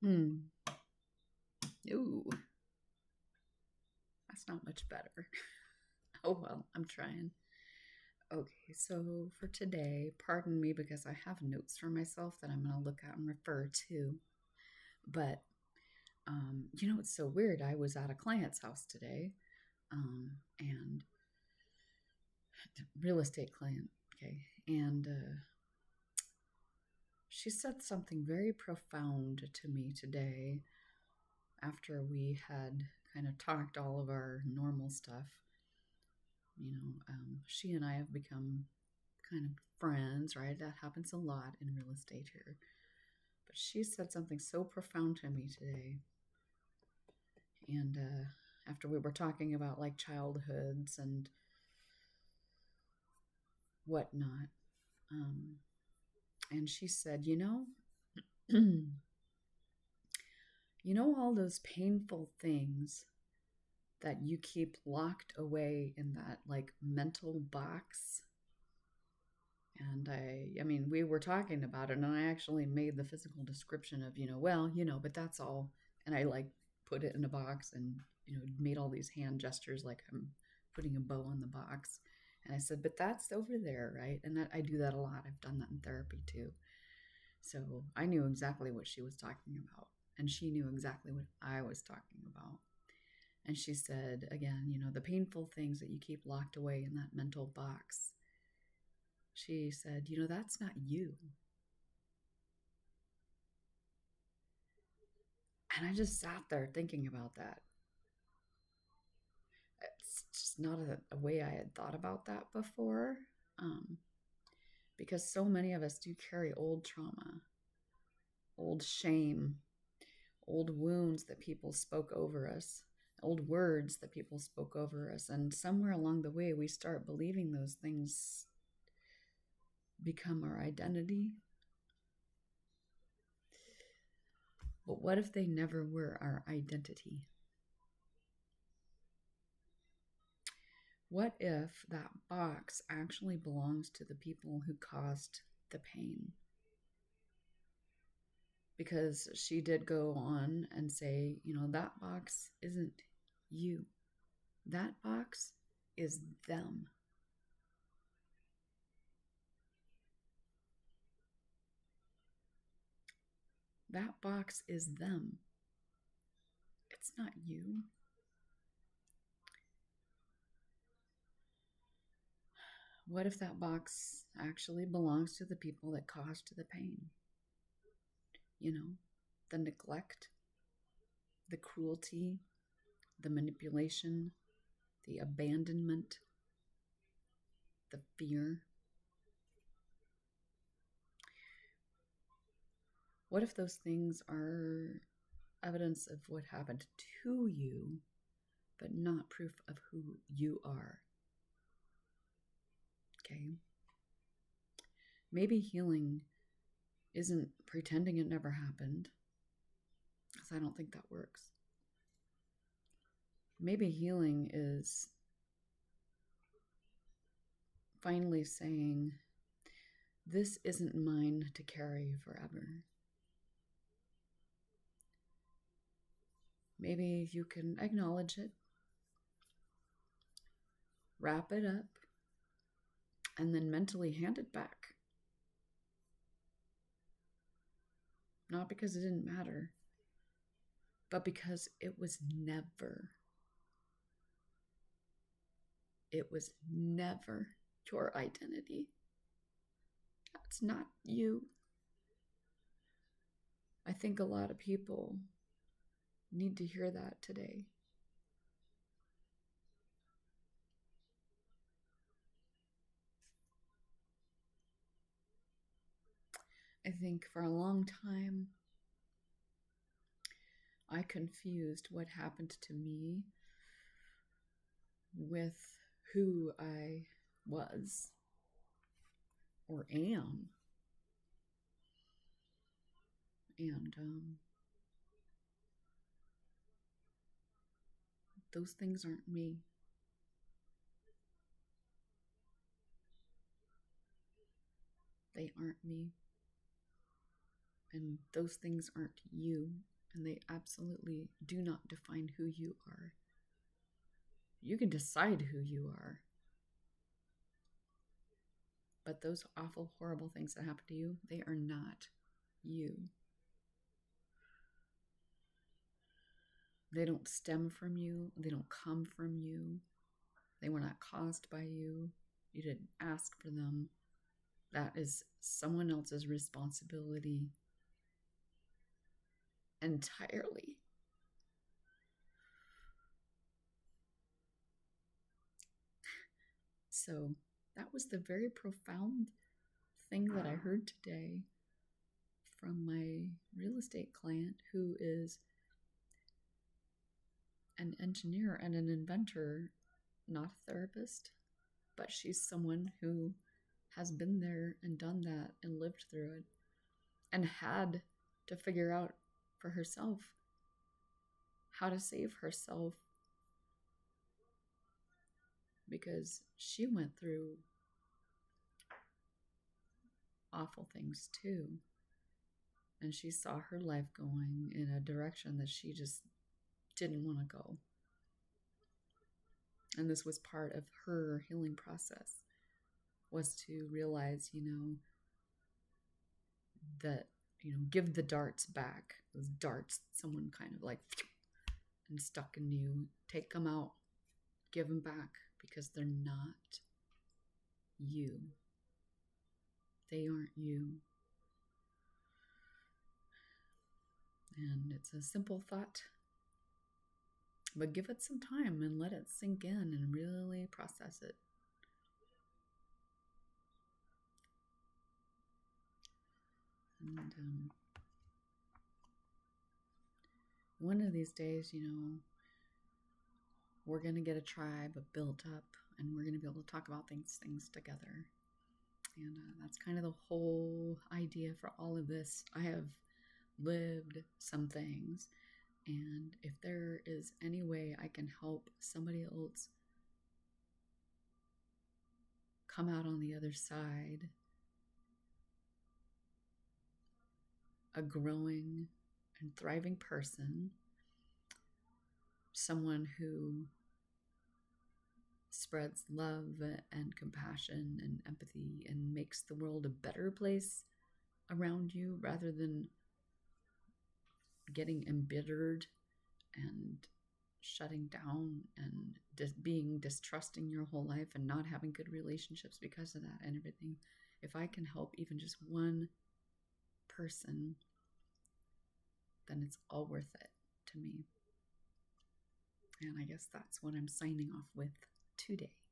Hmm. Ooh, that's not much better. Oh well, I'm trying. Okay, so for today, pardon me because I have notes for myself that I'm going to look at and refer to. But it's so weird. I was at a client's house today, and real estate client. Okay, and she said something very profound to me today after we had kind of talked all of our normal stuff. She and I have become kind of friends, right? That happens a lot in real estate here. But she said something so profound to me today. And after we were talking about like childhoods and whatnot, and she said, all those painful things that you keep locked away in that like mental box. And I mean, we were talking about it, and I actually made the physical description of, but that's all. And I like put it in a box and, made all these hand gestures like I'm putting a bow on the box. And I said, but that's over there, right? And I do that a lot. I've done that in therapy too. So I knew exactly what she was talking about, and she knew exactly what I was talking about. And she said, again, the painful things that you keep locked away in that mental box. She said, that's not you. And I just sat there thinking about that. It's just not a way I had thought about that before. Because so many of us do carry old trauma, old shame, old wounds that people spoke over us, old words that people spoke over us. And somewhere along the way, we start believing those things become our identity. But what if they never were our identity? What if that box actually belongs to the people who caused the pain? Because she did go on and say, that box isn't you. That box is them. That box is them. It's not you. What if that box actually belongs to the people that caused the pain? The neglect, the cruelty, the manipulation, the abandonment, the fear. What if those things are evidence of what happened to you, but not proof of who you are? Okay. Maybe healing isn't pretending it never happened, because I don't think that works. Maybe healing is finally saying, this isn't mine to carry forever. Maybe you can acknowledge it, wrap it up, and then mentally hand it back. Not because it didn't matter, but because it was never your identity. That's not you. I think a lot of people need to hear that today. I think for a long time, I confused what happened to me with who I was or am. And those things aren't me. They aren't me. And those things aren't you. and they absolutely do not define who you are. You can decide who you are, but those awful, horrible things that happen to you, they are not you. They don't stem from you. They don't come from you. They were not caused by you. You didn't ask for them. That is someone else's responsibility entirely. So that was the very profound thing that I heard today from my real estate client, who is an engineer and an inventor, not a therapist, but she's someone who has been there and done that and lived through it and had to figure out for herself how to save herself, because she went through awful things too. And she saw her life going in a direction that she just didn't want to go. And this was part of her healing process, was to realize, that, give the darts back. Those darts, someone kind of like and stuck in you, take them out, give them back, because they're not you. They aren't you. And it's a simple thought, but give it some time and let it sink in and really process it. And one of these days, we're going to get a tribe built up, and we're going to be able to talk about things together. And that's kind of the whole idea for all of this. I have lived some things, and if there is any way I can help somebody else come out on the other side a growing and thriving person, someone who spreads love and compassion and empathy and makes the world a better place around you, rather than getting embittered and shutting down and being distrusting your whole life and not having good relationships because of that and everything. If I can help even just one person, then it's all worth it to me. And I guess that's what I'm signing off with today.